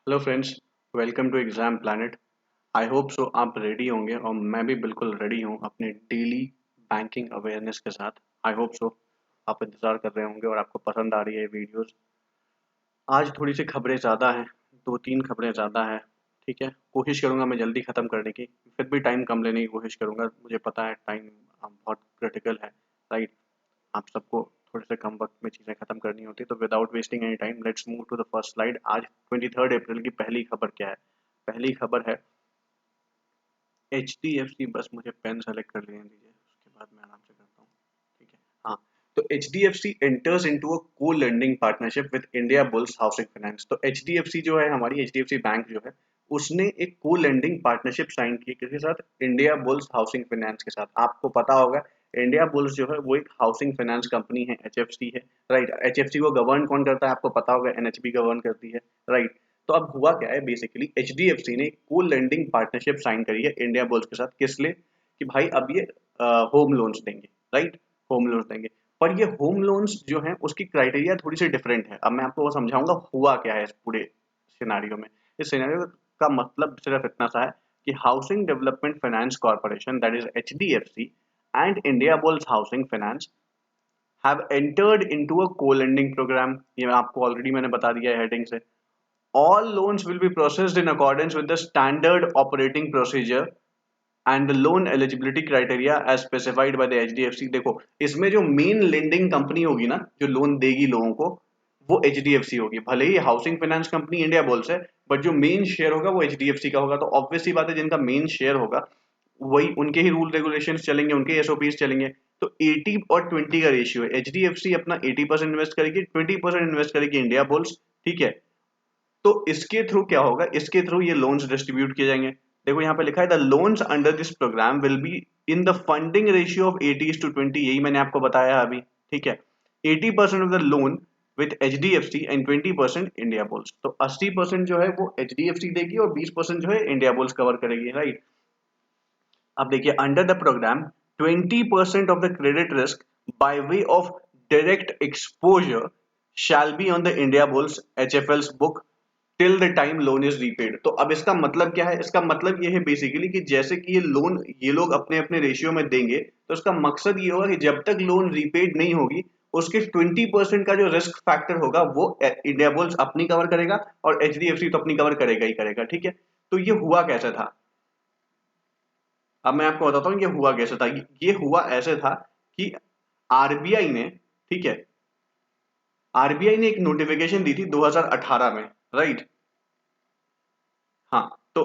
Hello friends, welcome to exam planet. I hope so आप ready होंगे और मैं भी बिल्कुल रेडी हूँ अपने डेली बैंकिंग अवेयरनेस के साथ। आई होप सो आप इंतज़ार कर रहे होंगे और आपको पसंद आ रही है वीडियोस। आज थोड़ी सी खबरें ज़्यादा हैं, 2-3 खबरें ज़्यादा हैं। ठीक है, कोशिश करूँगा मैं जल्दी ख़त्म करने की, फिर भी टाइम कम लेने की कोशिश करूँगा। मुझे पता है टाइम बहुत क्रिटिकल है, राइट। आप सबको थोड़े से कम वक्त में चीज़ें खत्म करनी होती है, तो without wasting any time let's move to the first slide. आज 23 अप्रैल की पहली खबर क्या है? पहली खबर है HDFC। बस मुझे पेन सेलेक्ट कर लेने दीजिए, उसके बाद मैं आराम से करता हूँ। ठीक है, हाँ। तो HDFC एंटर्स इनटू अ को lending partnership with India bulls housing finance. तो HDFC जो है, हमारी HDFC बैंक जो है, उसने एक को लेंडिंग पार्टनरशिप साइन की किसके साथ? इंडिया बुल्स हाउसिंग फाइनेंस के साथ। आपको पता होगा इंडिया बुल्स जो है वो एक हाउसिंग फाइनेंस कंपनी है, HFC है, राइट। HFC को गवर्न कौन करता है? आपको पता होगा NHB गवर्न करती है, राइट। तो अब हुआ क्या है, बेसिकली HDFC ने को लेंडिंग पार्टनरशिप साइन करी है इंडिया बुल्स के साथ। किस लिए? कि भाई अब ये होम लोन्स देंगे, राइट। होम लोन्स देंगे, पर ये होम लोन्स जो हैं उसकी क्राइटेरिया थोड़ी सी डिफरेंट है। अब मैं आपको वो समझाऊंगा हुआ क्या है इस पूरे सिनारियो में। इस सिनारियो का मतलब सिर्फ इतना सा है कि housing development finance corporation, that is HDFC, and Indiabulls housing finance have entered into a co-lending programme. ये आपको ऑलरेडी मैंने बता दिया है हेडिंग से। All loans will be processed in accordance with the standard operating procedure and the loan eligibility criteria as specified by the HDFC। देखो, इसमें जो मेन लेंडिंग कंपनी होगी ना, जो लोन देगी लोगों को, वो HDFC होगी। भले ही housing finance company Indiabulls है, बट जो मेन शेयर होगा वो HDFC का होगा। तो ऑब्वियस सी बात है, जिनका मेन शेयर होगा वही, उनके ही रूल रेगुलेशंस चलेंगे, उनके SOPs चलेंगे। तो 80 और 20 का रेशियो है। HDFC अपना 80% इन्वेस्ट करेगी, 20% इन्वेस्ट करेगी इंडिया बुल्स। ठीक है, तो इसके थ्रू क्या होगा? इसके थ्रू ये लोन्स डिस्ट्रीब्यूट किए जाएंगे। देखो यहाँ पे लिखा है the loans under this program will be in the funding ratio of 80:20। यही मैंने आपको बताया अभी। ठीक है, 80% of the loan with HDFC and 20% Indiabulls. तो 80% जो है वो HDFC देगी और 20% जो है इंडिया बुल्स कवर करेगी, राइट। अब देखिए, under the program 20% of the credit risk by way of direct exposure shall be on the Indiabulls HFL's book till the time loan is repaid. तो अब इसका मतलब क्या है? इसका मतलब ये है बेसिकली कि जैसे कि ये लोन ये लोग अपने अपने रेशियो में देंगे, तो इसका मकसद ये होगा कि जब तक लोन रीपेड नहीं होगी, उसके 20% का जो रिस्क फैक्टर होगा वो इंडिया बुल्स अपनी कवर करेगा और HDFC तो अपनी कवर करेगा ही करेगा। ठीक है, तो ये हुआ कैसे था? अब मैं आपको बताता हूँ ये हुआ कैसे था। ये हुआ ऐसे था कि RBI ने, ठीक है, RBI ने एक नोटिफिकेशन दी थी 2018 में, राइट। हाँ, तो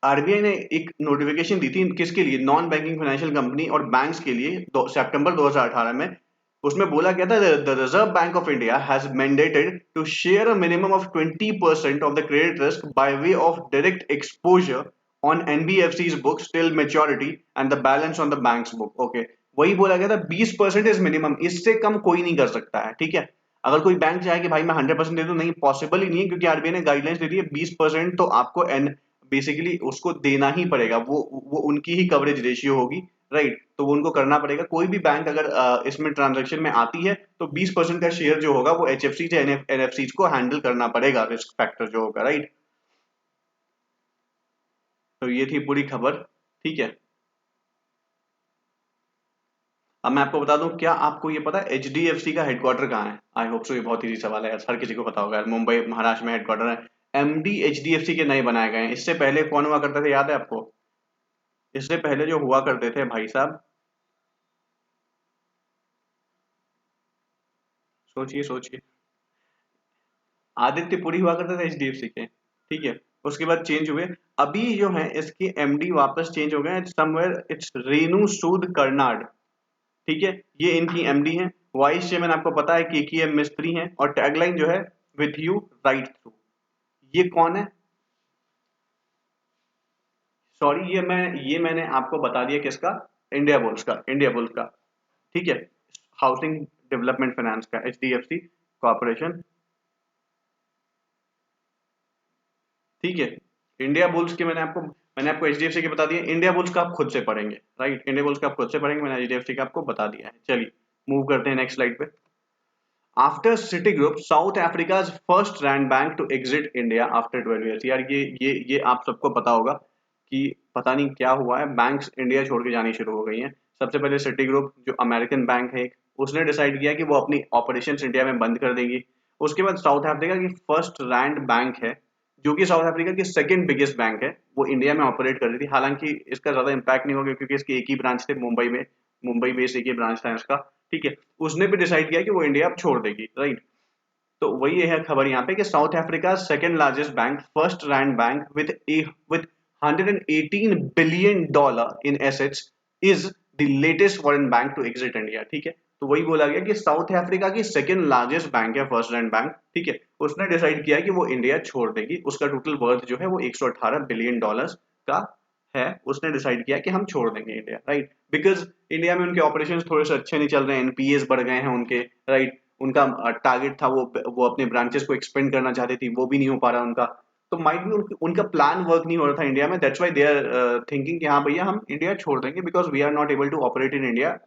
RBI ने एक नोटिफिकेशन दी थी किसके लिए? नॉन बैंकिंग फाइनेंशियल कंपनी और बैंक्स के लिए, सितंबर 2018 में। उसमें बोला गया था the Reserve Bank of India has mandated to share a minimum of 20% of the credit risk by way of direct exposure on NBFC's books till maturity and the balance on the bank's book। Okay, वही बोला गया था 20% is minimum, इससे कम कोई नहीं कर सकता है। ठीक है, अगर कोई बैंक चाहे कि भाई मैं 100% दे दूं, नहीं, पॉसिबल ही नहीं है, क्योंकि RBI ने गाइडलाइंस दे दी है 20% तो आपको एन बेसिकली उसको देना ही पड़ेगा। वो उनकी ही कवरेज रेशियो होगी, राइट। तो वो उनको करना पड़ेगा। कोई भी बैंक अगर इसमें ट्रांजेक्शन में आती है तो 20% का शेयर जो होगा वो HFC से NFC को हैंडल करना पड़ेगा, रिस्क फैक्टर जो होगा, राइट। तो ये थी पूरी खबर। ठीक है, अब मैं आपको बता दूं, क्या आपको ये पता है HDFC का हेडक्वार्टर कहाँ है? आई होप सो, ये बहुत इजी सवाल है यार, हर किसी को पता होगा यार। मुंबई महाराष्ट्र में हेडक्वार्टर है। MD HDFC के नए बनाए गए हैं। इससे पहले कौन हुआ करते थे, याद है आपको? इससे पहले जो हुआ करते थे भाई साहब, सोचिए सोचिए, आदित्यपुरी हुआ करते थे HDFC के। ठीक है, उसके बाद चेंज हुए। अभी जो है इसके MD वापस चेंज हो गए, समवेयर इट्स रेणु सूद कर्नाड। ठीक है, ये इनकी MD हैं। वाइस चेयरमैन आपको पता है KKM मिस्त्री हैं, और टैगलाइन जो है विथ यू राइट थ्रू। ये कौन है? सॉरी, ये मैंने आपको बता दिया किसका? इंडिया बुल्स का, इंडिया बुल्स का। ठीक है, हाउसिंग डेवलपमेंट फाइनेंस का, HDFC कॉर्पोरेशन। ठीक है, इंडिया बुल्स के मैंने आपको HDFC के बता दिए। इंडिया बुल्स का आप खुद से पढ़ेंगे, राइट। इंडिया बुल्स का आप खुद से पढ़ेंगे, मैंने HDFC का आपको बता दिया है। चलिए मूव करते हैं नेक्स्ट स्लाइड पे। After Citigroup South Africa's first rank bank to exit India after 12 years. यार ये आप सबको पता होगा कि पता नहीं क्या हुआ है, बैंक्स इंडिया छोड़ के जानी शुरू हो गई हैं। सबसे पहले सिटी ग्रुप जो अमेरिकन बैंक है, उसने डिसाइड किया कि वो अपनी ऑपरेशंस इंडिया में बंद कर देगी। उसके बाद साउथ अफ्रीका की फर्स्ट रैंक बैंक है, जो कि साउथ अफ्रीका की सेकंड बिगेस्ट बैंक है, वो इंडिया में ऑपरेट कर रही थी। हालांकि इसका ज्यादा इम्पैक्ट नहीं होगा क्योंकि इसके एक ही ब्रांच थे मुंबई में, मुंबई बेस्ड एक ही ब्रांच था इसका, ठीक है। उसने भी डिसाइड किया कि वो इंडिया अब छोड़ देगी, राइट। तो वही है खबर यहाँ पे कि South Africa second largest bank, first rank bank with 118 billion dollar in assets is the latest foreign bank to exit India, ठीक है। तो वही बोला गया कि साउथ अफ्रीका की सेकंड लार्जेस्ट बैंक है, फर्स्ट रैंक बैंक, ठीक है। उसने डिसाइड किया कि वो इंडिया छोड़ देगी। उसका टोटल वर्थ जो है वो 118 बिलियन डॉलर्स का है। उसने डिसाइड किया कि हम छोड़ देंगे इंडिया, राइट। बिकॉज इंडिया में उनके ऑपरेशंस थोड़े से अच्छे नहीं चल रहे हैं, एनपीएस बढ़ गए हैं उनके, राइट। उनका टारगेट था, वो अपने ब्रांचेस को एक्सपेंड करना चाहती थी, वो भी नहीं हो पा रहा उनका। तो माइट भी उनका प्लान वर्क नहीं हो रहा था इंडिया में। That's why they are thinking कि हाँ भैया हम इंडिया छोड़ देंगे, because we are not able to operate in India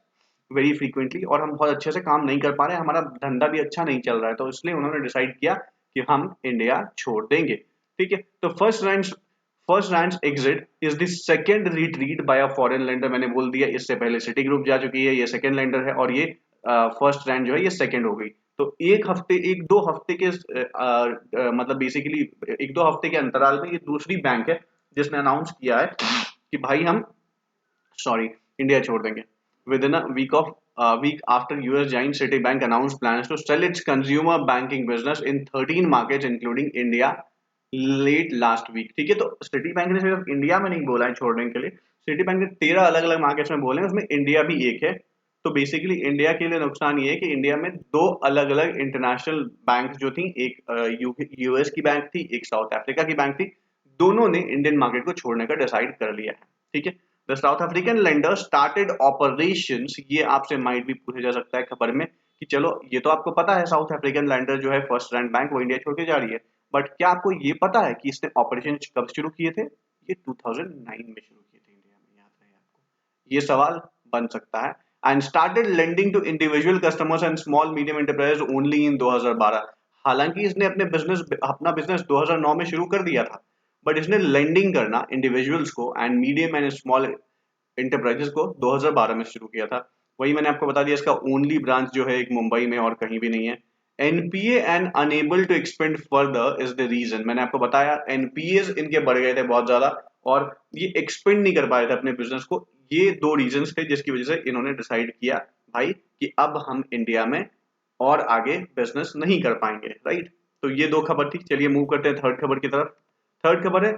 very frequently, और हम बहुत अच्छे से काम नहीं कर पा रहे हैं, हमारा धंधा भी अच्छा नहीं चल रहा है। तो इसलिए उन्होंने डिसाइड किया कि हम इंडिया छोड़ देंगे, ठीक है। तो first rank exit is the second retreat by a foreign lender. मैंने बोल दिया, इससे पहले सिटी ग्रुप जा चुकी है, ये सेकंड लेंडर है, और ये फर्स्ट रैंक जो है ये सेकंड हो गई। तो एक दो हफ्ते के मतलब बेसिकली एक दो हफ्ते के अंतराल में ये दूसरी बैंक है जिसने अनाउंस किया है कि भाई हम सॉरी इंडिया छोड़ देंगे। Within a week after US giant Citibank announce plans to sell its consumer banking business in 13 markets including India late last week, ठीक है। तो सिटी बैंक ने सिर्फ इंडिया में नहीं बोला है छोड़ने के लिए, सिटी बैंक ने 13 अलग अलग मार्केट्स में बोले हैं, उसमें इंडिया भी एक है। तो बेसिकली इंडिया के लिए नुकसान ये है कि इंडिया में दो अलग अलग इंटरनेशनल बैंक जो थी, एक यूएस की बैंक थी, एक साउथ अफ्रीका की बैंक थी, दोनों ने इंडियन मार्केट को छोड़ने का डिसाइड कर लिया है, ठीक है। The south African lender started operations, ये आपसे माइट भी पूछा जा सकता है खबर में कि चलो ये तो आपको पता है साउथ अफ्रीकन लेंडर जो है फर्स्ट रैंक बैंक वो इंडिया छोड़ के जा रही है, बट क्या आपको ये पता है कि इसने ऑपरेशन कब शुरू किए थे? ये 2009 में शुरू किए थे इंडिया में, याद रहे आपको, ये सवाल बन सकता है। And started lending to individual customers and small medium enterprise only in 2012। हालांकि इसने अपना बिजनेस 2009 में शुरू कर दिया था, बट इसने लेंडिंग करना इंडिविजुअल्स को and medium and small enterprises को 2012 में शुरू किया था। वही मैंने आपको बता दिया, इसका ओनली ब्रांच जो है एक मुंबई में और कहीं भी नहीं है। NPA and unable to expand further is the reason. मैंने आपको बताया एनपीए इनके बढ़ गए थे बहुत ज्यादा, और ये एक्सपेंड नहीं कर पा रहे थे अपने बिजनेस को। ये दो रीजन थे जिसकी वजह से इन्होंने डिसाइड किया भाई कि अब हम इंडिया में और आगे बिजनेस नहीं कर पाएंगे, राइट। तो ये दो खबर थी। चलिए मूव करते हैं थर्ड खबर की तरफ। थर्ड खबर है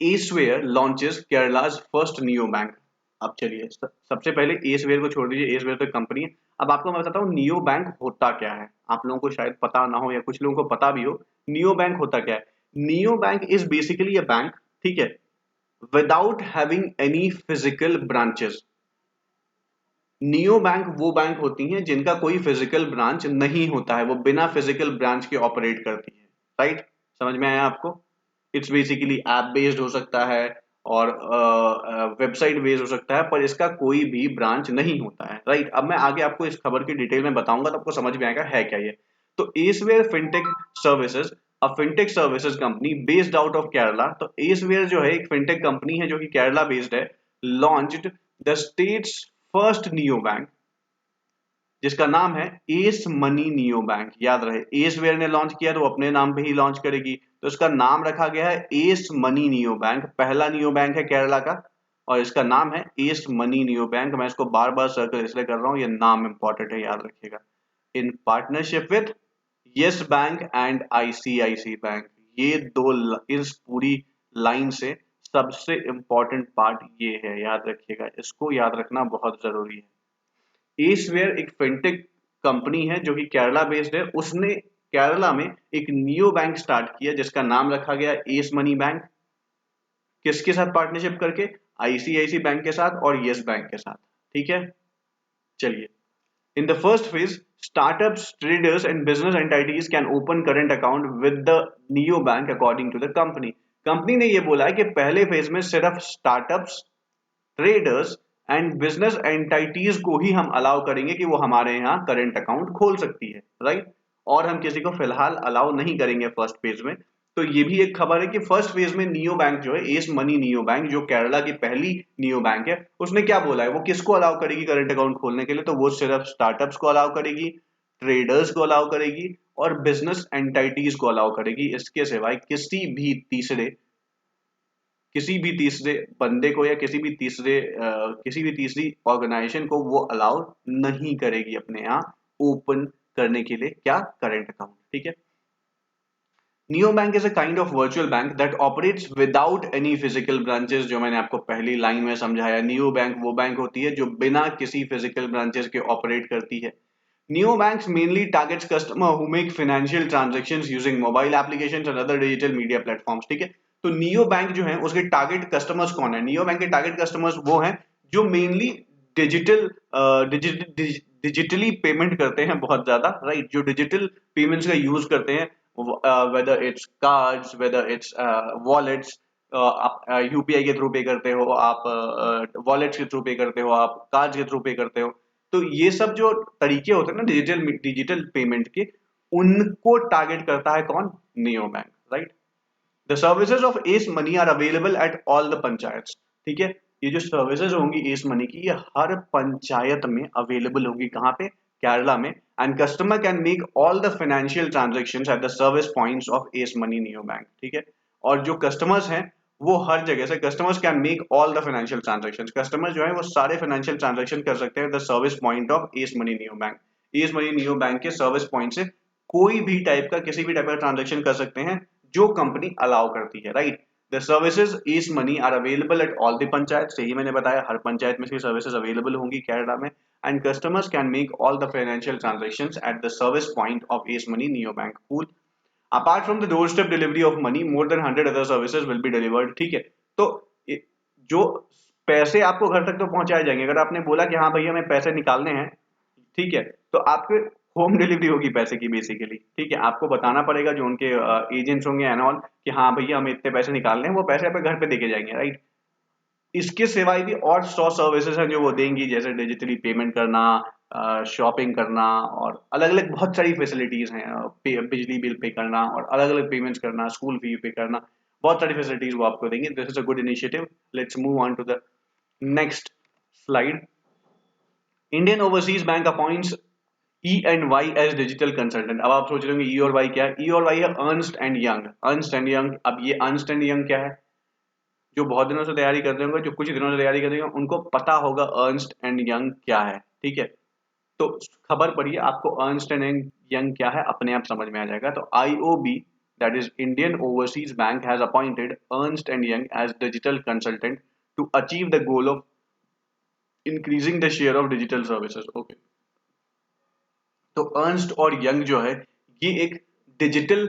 Aceware launches Kerala's first neo bank. अब चलिए सबसे पहले एसवेयर को छोड़ दीजिए, एसवेयर तो कंपनी है। अब आपको मैं बताता हूँ नियो बैंक होता क्या है। आप लोगों को शायद पता ना हो या कुछ लोगों को पता भी हो, नियो बैंक होता क्या है। Neo bank is basically a bank, ठीक है, without having any physical branches. Neo bank वो बैंक होती हैं जिनका कोई फिजिकल ब्रांच नहीं होता है, वो बिना फिजिकल ब्रांच के ऑपरेट करती है, राइट। समझ में आया आपको? इट्स बेसिकली ऐप बेस्ड हो सकता है और वेबसाइट बेस्ड हो सकता है, पर इसका कोई भी ब्रांच नहीं होता है, राइट। अब मैं आगे आपको इस खबर की डिटेल में बताऊंगा तो आपको समझ में आएगा है क्या ये। तो Aceware fintech services, a fintech services company based out of Kerala. तो एसवेयर जो है एक फिनटेक कंपनी है जो कि केरला बेस्ड है। Launched the states first neo bank, जिसका नाम है एस मनी नियो बैंक। याद रहे, एस वेयर ने लॉन्च किया तो वो अपने नाम पे ही लॉन्च करेगी, तो इसका नाम रखा गया है एस मनी नियो बैंक। पहला नियो बैंक है केरला का और इसका नाम है एस मनी नियो बैंक। मैं इसको बार बार सर्कल इसलिए कर रहा हूँ, ये नाम इंपॉर्टेंट है, याद रखिएगा। In partnership with Yes Bank and ICICI Bank. ये दो इस पूरी लाइन से सबसे इंपॉर्टेंट पार्ट ये है, याद रखिएगा, इसको याद रखना बहुत जरूरी है। एसवेयर एक फिनटेक कंपनी है जो कि केरला बेस्ड है। उसने केरला में एक नियो बैंक स्टार्ट किया जिसका नाम रखा गया एस मनी बैंक। किसके साथ पार्टनरशिप करके? आईसीआईसी बैंक के साथ और यस बैंक के साथ, ठीक है। चलिए, in the first phase startups, traders and business entities can open current account with the neo bank according to the company। Company ने ये बोला है कि पहले फेज में सिर्फ startups, traders and business entities को ही हम अलाउ करेंगे कि वो हमारे यहाँ करंट अकाउंट खोल सकती है, राइट। और हम किसी को फिलहाल अलाउ नहीं करेंगे फर्स्ट फेज में। तो ये भी एक खबर है कि फर्स्ट फेज में नियो बैंक जो है, एस मनी नियो बैंक, जो केरला की पहली नियो बैंक है, उसने क्या बोला है, वो किसको अलाउ करेगी करंट अकाउंट खोलने के लिए, तो वो सिर्फ स्टार्टअप्स को अलाउ करेगी, ट्रेडर्स को अलाउ करेगी और बिजनेस एंटिटीज को अलाउ करेगी। इसके सिवाय किसी भी तीसरे बंदे को या किसी भी तीसरी ऑर्गेनाइजेशन को वो अलाउ नहीं करेगी अपने यहाँ ओपन करने के लिए क्या, करंट अकाउंट, ठीक है। Neo bank is a kind of virtual bank that operates without any physical branches. जो मैंने आपको पहली लाइन में समझाया, नियो बैंक वो बैंक होती है जो बिना किसी फिजिकल ब्रांचेस के ऑपरेट करती है। Neo banks mainly targets customer who make financial transactions using mobile applications and other digital media platforms, ठीक है। तो नियो बैंक जो है उसके टारगेट कस्टमर्स कौन है, नियो बैंक के टारगेट कस्टमर्स वो हैं जो मेनली डिजिटल डिजिटली पेमेंट करते हैं बहुत ज्यादा, राइट, जो डिजिटल पेमेंट्स का यूज करते हैं, whether it's cards, whether it's wallets, आप यूपीआई के थ्रू पे करते हो, आप वॉलेट्स के थ्रू पे करते हो, आप कार्ड्स के थ्रू पे करते हो। तो ये सब जो तरीके होते हैं ना डिजिटल पेमेंट के, उनको टारगेट करता है कौन, neo bank, right. The services of S money are available at all the panchayat, ठीक है। ये जो सर्विसेज होंगी एस मनी की, ये हर पंचायत में अवेलेबल होंगी, कहाँ पे, केरला में। And customer can make all the financial transactions at the service points of S money neo bank, ठीक है। और जो कस्टमर्स हैं वो हर जगह से, customers can make all the financial transactions, customer जो है वो सारे फाइनेंशियल ट्रांजेक्शन कर सकते हैं the service point of S money neo bank. S money neo bank के सर्विस पॉइंट से कोई भी टाइप का, किसी भी टाइप का ट्रांजेक्शन कर सकते हैं जो कंपनी अलाउ करती है, right. The services S money are available at all the panchayat, सही मैंने बताया, हर पंचायत में सर्विसेज अवेलेबल होंगी केरला में। And customers can make all the financial transactions at the service point of S money neo bank. Cool. Apart from the door step delivery of money, more than 100 other services will be delivered, ठीक है। तो जो पैसे आपको घर तक तो पहुंचाए जाएंगे, अगर आपने बोला कि हाँ भैया हमें पैसे निकालने हैं, ठीक है, तो आपके होम डिलीवरी होगी पैसे की बेसिकली, ठीक है। आपको बताना पड़ेगा जो उनके एजेंट्स होंगे एंड ऑल कि हाँ भैया हमें इतने पैसे निकालने हैं, वो पैसे आपके घर पे देके जाएंगे, राइट। इसके सिवाय भी और 100 सर्विसेज हैं जो वो देंगी, जैसे डिजिटली पेमेंट करना, शॉपिंग करना, और अलग अलग बहुत सारी फैसिलिटीज हैं, बिजली बिल पे करना और अलग अलग पेमेंट्स करना, स्कूल फी पे करना, बहुत सारी फैसिलिटीज वो आपको देंगे। This is a good initiative. Let's move on to the next slide. Indian Overseas Bank appoints E and Y as digital consultant. अब आप सोच रहे होंगे ई और वाई क्या है, ई और वाई है Ernst and young. Ernst and young, अब ये अर्नस्ट एंड यंग क्या है, जो बहुत दिनों से तैयारी करते होंगे, जो कुछ दिनों से तैयारी करते होंगे, उनको पता होगा अर्नस्ट एंड यंग क्या है, ठीक है। तो खबर पढ़िए, आपको अर्नस्ट एंड यंग क्या है अपने आप समझ में आ जाएगा। तो IOB, that is Indian Overseas Bank, has appointed Ernst and Young as digital consultant to achieve the goal of increasing the share of digital services. Okay, तो अर्नस्ट और यंग जो है ये एक डिजिटल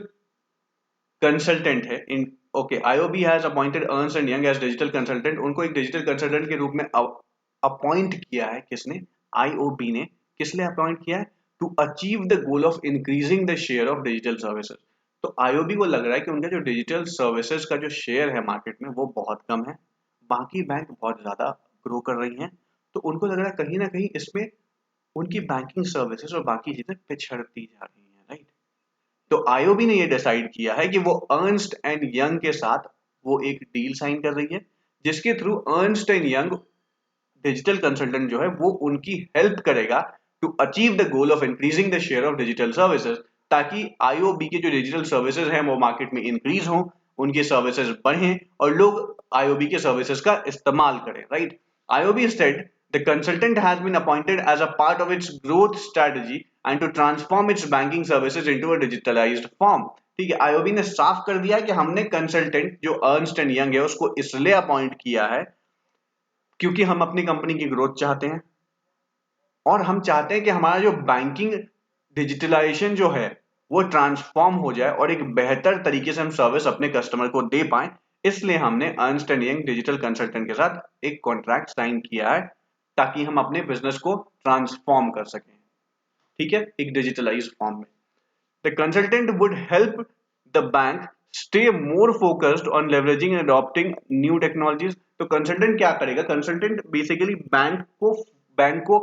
कंसल्टेंट है इन, okay. IOB has appointed Ernst and Young as digital consultant, उनको एक डिजिटल कंसल्टेंट के रूप में अपॉइंट किया है, किसने, आईओबी ने। किस लिए अपॉइंट किया है, to achieve the goal of increasing the share of digital services. तो आईओबी को लग रहा है कि उनका जो डिजिटल सर्विसेज का जो शेयर है मार्केट में वो बहुत कम है, बाकी बैंक बहुत ज्यादा ग्रो कर रही हैं, तो उनको लग रहा है कहीं ना कहीं इसमें उनकी बैंकिंग सर्विसेज और बाकी चीजें पिछड़ती जा रही हैं, राइट। तो आईओबी ने ये डिसाइड किया है कि वो अर्नस्ट एंड यंग के साथ वो एक डील साइन कर रही है, जिसके through Ernst and Young digital consultant जो है वो उनकी हेल्प करेगा to achieve the goal of increasing the share of digital services, ताकि आईओबी के जो डिजिटल सर्विसेज हैं वो मार्केट में इंक्रीज हो, उनकी सर्विसेज बढ़ें और लोग आईओबी के सर्विसेज का इस्तेमाल करें, right. IOB said the consultant has been appointed as a part of its growth strategy and to transform its banking services into a digitalized form, ठीक है। आईओबी ने साफ कर दिया कि हमने कंसल्टेंट जो अर्नस्ट एंड यंग है उसको इसलिए अपॉइंट किया है क्योंकि हम अपनी कंपनी की ग्रोथ चाहते हैं और हम चाहते हैं कि हमारा जो बैंकिंग डिजिटलाइजेशन जो है वो ट्रांसफॉर्म हो जाए और एक बेहतर तरीके से हम सर्विस अपने कस्टमर को दे पाए। इसलिए हमने Ernst and Young digital consultant के साथ एक कॉन्ट्रैक्ट साइन किया है ताकि हम अपने बिजनेस को ट्रांसफॉर्म कर सकें, ठीक है, एक डिजिटलाइज फॉर्म में। The consultant would help the bank stay more focused on leveraging and adopting new technologies. तो कंसल्टेंट क्या करेगा, कंसल्टेंट बेसिकली बैंक को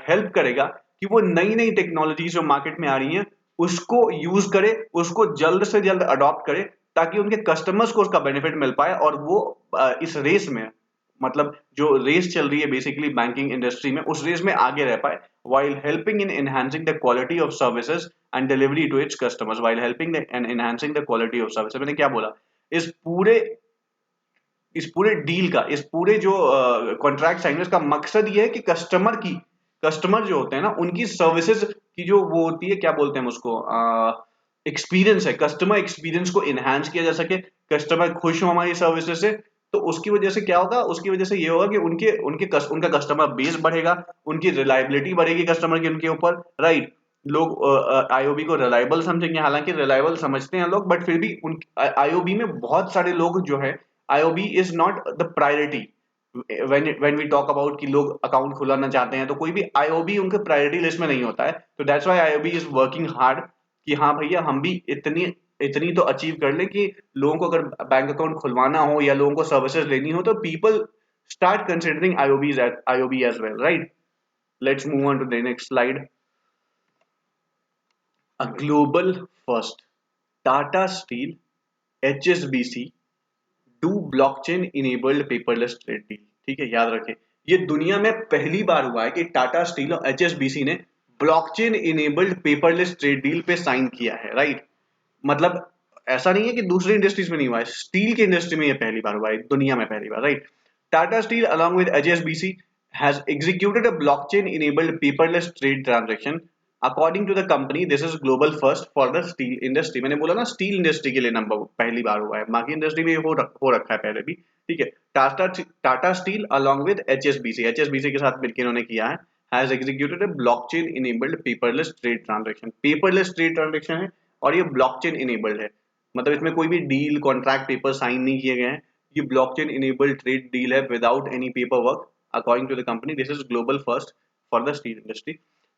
हेल्प करेगा कि वो नई नई टेक्नोलॉजीज जो मार्केट में आ रही हैं उसको यूज करे, उसको जल्द से जल्द अडॉप्ट करे, ताकि उनके कस्टमर्स को उसका बेनिफिट मिल पाए और वो इस रेस में, मतलब जो रेस चल रही है बेसिकली बैंकिंग इंडस्ट्री में, उस रेस में आगे रह पाए, while helping in enhancing the quality of services and delivery to its customers, while helping and enhancing the quality of services। मैंने क्या बोला, इस पूरे इस पूरे डील का, इस पूरे जो कॉन्ट्रैक्ट साइन का मकसद ये है कि कस्टमर जो होते हैं ना उनकी सर्विसेज की जो वो होती है, क्या बोलते हैं उसको, एक्सपीरियंस है, कस्टमर एक्सपीरियंस को इनहांस किया जा सके, कस्टमर खुश हो हमारी सर्विसेज से। तो उसकी वजह से क्या होगा, उसकी वजह से ये होगा कि उनका कस्टमर बेस बढ़ेगा, उनकी रिलायबिलिटी बढ़ेगी कस्टमर की उनके ऊपर, राइट। लोग आईओबी को रिलायबल समझेंगे, हालांकि रिलायबल समझते हैं लोग, बट फिर भी उन आईओबी में बहुत सारे लोग जो है, IOB is not the priority when we talk about कि लोग अकाउंट खुलाना चाहते हैं तो कोई भी IOB उनके प्रायोरिटी लिस्ट में नहीं होता है। तो that's why IOB is working hard कि हाँ भैया हम भी इतनी इतनी तो अचीव कर ले कि लोगों को अगर बैंक अकाउंट खुलवाना हो या लोगों को सर्विसेज लेनी हो तो people start considering IOB as well, right? Let's move on to the next slide. A global first, Tata Steel, HSBC do blockchain enabled paperless trade deal. ठीक है, याद रखें, ये दुनिया में पहली बार हुआ है कि टाटा स्टील और एचएसबीसी ने blockchain enabled paperless trade deal पे साइन किया है, राइट। मतलब ऐसा नहीं है कि दूसरी इंडस्ट्रीज में नहीं हुआ है, स्टील की इंडस्ट्री में ये पहली बार हुआ है, दुनिया में पहली बार, right. Tata steel along with HSBC has executed a blockchain enabled paperless trade transaction according to the company. This is global first for the steel industry। मैंने बोला ना स्टील इंडस्ट्री के लिए नंबर पहली बार हुआ है, बाकी इंडस्ट्री में हो रखा है पहले भी, ठीक है। Tata steel along with HSBC के साथ मिलकर इन्होंने किया है, has executed a blockchain enabled paperless trade transaction। Paperless trade transaction है और ये ब्लॉकचेन इनेबल्ड है, मतलब इसमें कोई भी डील कॉन्ट्रैक्ट पेपर साइन नहीं किए गए हैं, ये ब्लॉकचेन इनेबल्ड ट्रेड डील है without any paper work. According to the company, this is global first for the steel industry.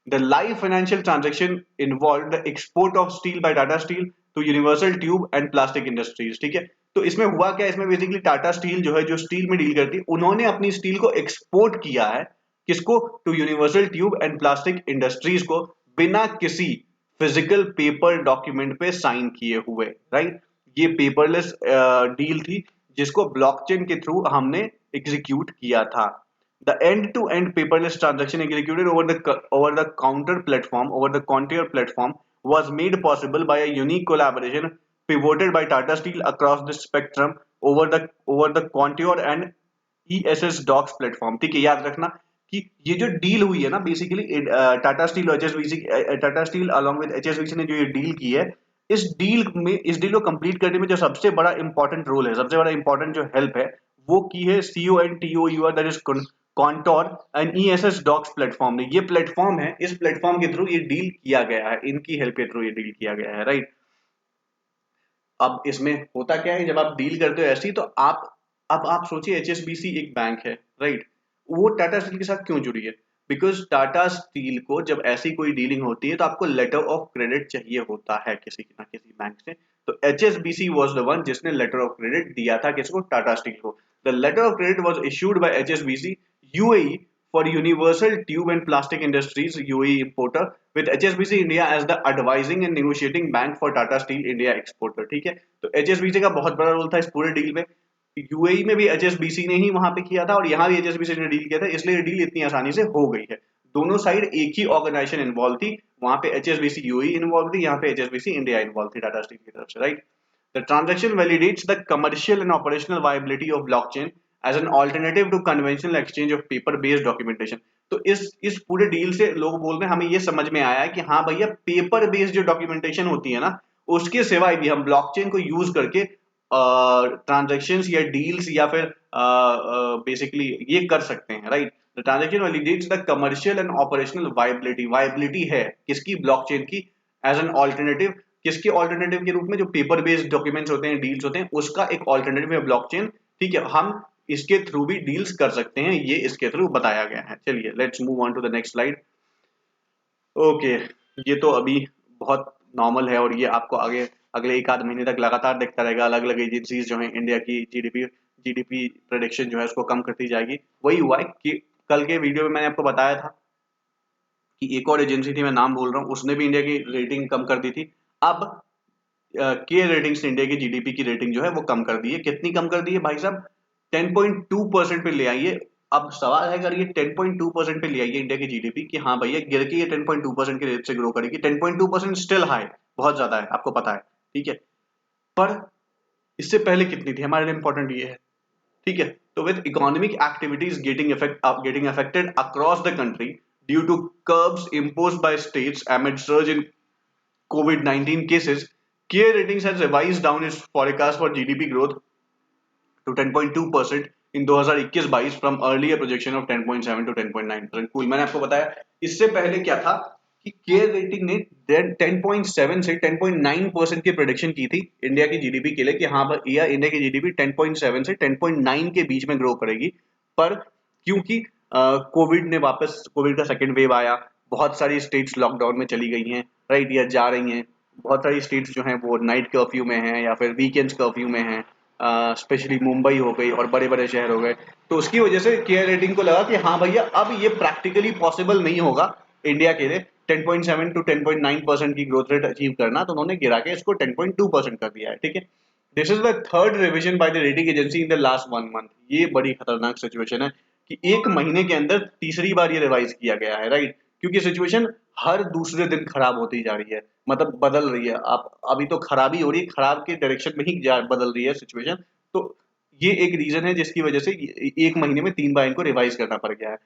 The live financial transaction involved the export of steel by Tata Steel to Universal Tube and Plastic Industries। ठीक है, तो इसमें हुआ क्या, इसमें basically Tata steel जो है, जो स्टील में डील करती है, उन्होंने अपनी स्टील को एक्सपोर्ट किया है, किसको, to Universal Tube and Plastic Industries को, बिना किसी फिजिकल पेपर डॉक्यूमेंट पे साइन किए हुए, राइट। ये पेपरलेस डील थी जिसको ब्लॉकचेन के थ्रू हमने एग्जीक्यूट किया था। The end-to-end paperless transaction executed over the counter platform, over the Contour platform, was made possible by a unique collaboration pivoted by Tata Steel across the spectrum over the Contour and ESS Docs platform। ठीक है, याद रखना कि ये जो deal हुई है ना basically Tata steel HSBC, Tata steel along with HSBC ने जो ये डील की है, इस डील को कंप्लीट करने में जो सबसे बड़ा इंपॉर्टेंट रोल है, सबसे बड़ा इंपॉर्टेंट जो हेल्प है, वो की है CONTOUR, that is contour and ESS docs platform ने। ये प्लेटफॉर्म है, इस प्लेटफॉर्म के थ्रू ये डील किया गया है, इनकी हेल्प के थ्रू ये डील किया गया है, राइट। अब इसमें होता क्या है, जब आप डील करते हो ऐसी, तो अब आप सोचिए एचएसबीसी एक बैंक है, राइट, वो टाटा स्टील के साथ क्यों जुड़ी है, बिकॉज टाटा स्टील को जब ऐसी कोई डीलिंग होती है तो आपको लेटर ऑफ क्रेडिट चाहिए होता है किसी ना किसी बैंक से। तो एचएसबीसी वाज द वन जिसने लेटर ऑफ क्रेडिट दिया था किसको, टाटा स्टील को। The letter of credit was issued by HSBC UAE for Universal Tube and Plastic Industries UAE importer with HSBC India as the advising and negotiating bank for Tata Steel India exporter। ठीक है, तो HSBC का बहुत बड़ा role था इस पूरे deal में। यूएई में भी एचएसबीसी ने ही वहां पे किया था और यहाँ भी एचएसबीसी ने डील किया था, इसलिए डील इतनी आसानी से हो गई है। दोनों साइड एक ही ऑर्गेनाइजेशन इन्वॉल्व थी, वहां पे एचएसबीसी यूएई इन्वॉल्व थी, यहाँ पे एचएसबीसी इंडिया इन्वॉल्व थी टाटा स्टील की तरफ से, right. The transaction validates the commercial and operational viability of blockchain as an alternative to conventional exchange of paper-based documentation। तो इस पूरे डील से लोग बोल रहे हैं, हमें ये समझ में आया है कि हाँ भैया, पेपर बेस्ड जो डॉक्यूमेंटेशन होती है ना, उसके सिवाय भी हम ब्लॉकचेन को यूज करके ट्रांजैक्शंस या डील्स या फिर बेसिकली ये कर सकते हैं, right. The transaction validates the commercial and operational viability है किसकी, ब्लॉकचेन की, एज एन ऑल्टरनेटिव, किसके ऑल्टरनेटिव के रूप में, जो पेपर बेस्ड डॉक्यूमेंट्स होते हैं, डील्स होते हैं, उसका एक ऑल्टरनेटिव है ब्लॉकचेन। ठीक है, हम इसके थ्रू भी डील्स कर सकते हैं, ये इसके थ्रू बताया गया है। चलिए let's move on to the next slide. Okay, ये तो अभी बहुत नॉर्मल है और ये आपको आगे अगले एक आध महीने तक लगातार देखता रहेगा, अलग अलग एजेंसीज जो है इंडिया की जीडीपी प्रेडिक्शन जो है उसको कम करती जाएगी। वही हुआ है कि कल के वीडियो में मैंने आपको बताया था कि एक और एजेंसी थी, मैं नाम भूल रहा हूँ, उसने भी इंडिया की रेटिंग कम कर दी थी। अब के रेटिंग्स ने इंडिया की जीडीपी की रेटिंग जो है वो कम कर दी है। कितनी कम कर दी है भाई साहब? 10.2% पे ले आई है। अब सवाल है, अगर ये 10.2% पे ले आई है इंडिया की जीडीपी कि हाँ भैया गिर के ये 10.2% के रेट से ग्रो करेगी, 10.2% स्टिल हाई, बहुत ज्यादा है, आपको पता है, ठीक है। पर इससे पहले कितनी थी, हमारे लिए इंपॉर्टेंट ये है, ठीक है। तो with economic activities getting affected across the country due to curbs imposed by states amid surge in COVID-19 cases, CARE Ratings has revised down its forecast for GDP growth to 10.2% in 2021-22 from earlier projection of 10.7 to 10.9%। Cool, मैंने आपको बताया इससे पहले क्या था कि care rating ने 10.7 से 10.9% की प्रेडिक्शन की थी इंडिया की जीडीपी के लिए कि हाँ भैया इंडिया की जीडीपी 10.7 से 10.9 के बीच में ग्रो करेगी। पर क्योंकि कोविड का सेकेंड वेव आया, बहुत सारी स्टेट्स लॉकडाउन में चली गई हैं, राइट, या जा रही हैं। बहुत सारी स्टेट्स जो हैं वो नाइट कर्फ्यू में हैं या फिर वीकेंड्स कर्फ्यू में हैं, स्पेशली मुंबई हो गई और बड़े बड़े शहर हो गए। तो उसकी वजह से केयर रेटिंग को लगा कि हाँ भैया अब ये प्रैक्टिकली पॉसिबल नहीं होगा इंडिया के लिए 10.7 टू 10.9% की ग्रोथ रेट अचीव करना, तो उन्होंने गिरा के इसको 10.2% कर दिया है, ठीक है। This is the third revision by the rating agency in the last 1 month. ये बड़ी खतरनाक सिचुएशन है कि एक महीने के अंदर तीसरी बार ये रिवाइज किया गया है, राइट। क्योंकि सिचुएशन हर दूसरे दिन खराब होती जा रही है, मतलब बदल रही है। आप अभी तो खराबी हो रही है, खराब के डायरेक्शन में ही बदल रही है सिचुएशन। तो ये एक रीजन है जिसकी वजह से एक महीने में 3 बार इनको रिवाइज करना पड़ गया है।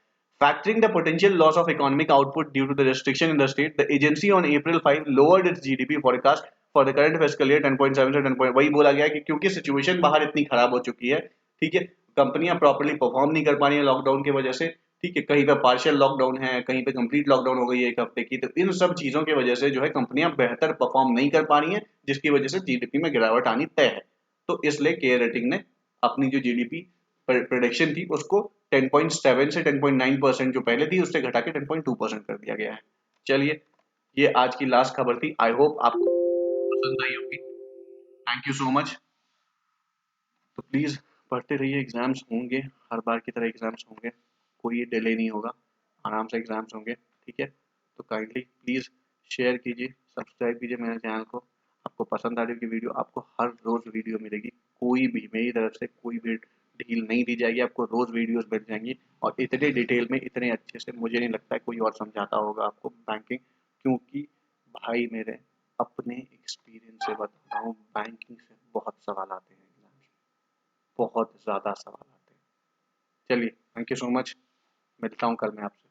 Factoring the potential loss of economic output due to the restriction in the state, the agency on April 5 lowered its GDP forecast for the current fiscal year 10.7 से 10 वही बोला गया कि क्योंकि सिचुएशन बाहर इतनी खराब हो चुकी है, ठीक है, कंपनियां प्रॉपर्ली परफॉर्म नहीं कर पा रही हैं लॉकडाउन की वजह से, ठीक है, कहीं पे पार्शियल लॉकडाउन है, कहीं पे कंप्लीट लॉकडाउन हो गई है एक हफ्ते की। तो इन सब चीजों की वजह से जो है कंपनियां बेहतर परफॉर्म नहीं कर पा रही हैं, जिसकी वजह से जीडीपी में गिरावट आनी तय है। तो इसलिए केयर रेटिंग ने अपनी जो जीडीपी प्रोडिक्शन थी उसको 10.7 से 10.9% जो पहले थी उससे घटा के 10.2% कर दिया गया है। चलिए, ये आज की लास्ट खबर थी। आई होप आपको पसंद आई होगी। Thank you so much. तो प्लीज पढ़ते रहिए, एग्जाम्स होंगे, हर बार की तरह एग्जाम्स होंगे, कोई डिले नहीं होगा, आराम से एग्जाम्स होंगे, ठीक है। तो काइंडली प्लीज शेयर कीजिए, सब्सक्राइब कीजिए मेरे चैनल को। आपको पसंद आ रही होगी वीडियो, आपको हर रोज वीडियो मिलेगी, कोई भी मेरी तरफ से कोई भी ढील नहीं दी जाएगी, आपको रोज वीडियोस मिल जाएंगी। और इतने डिटेल में इतने अच्छे से मुझे नहीं लगता है कोई और समझाता होगा आपको बैंकिंग, क्योंकि भाई मेरे अपने एक्सपीरियंस से बता रहा हूँ, बैंकिंग से बहुत सवाल आते हैं, बहुत ज़्यादा सवाल आते हैं। चलिए, थैंक यू सो मच, मिलता हूँ कल मैं आपसे।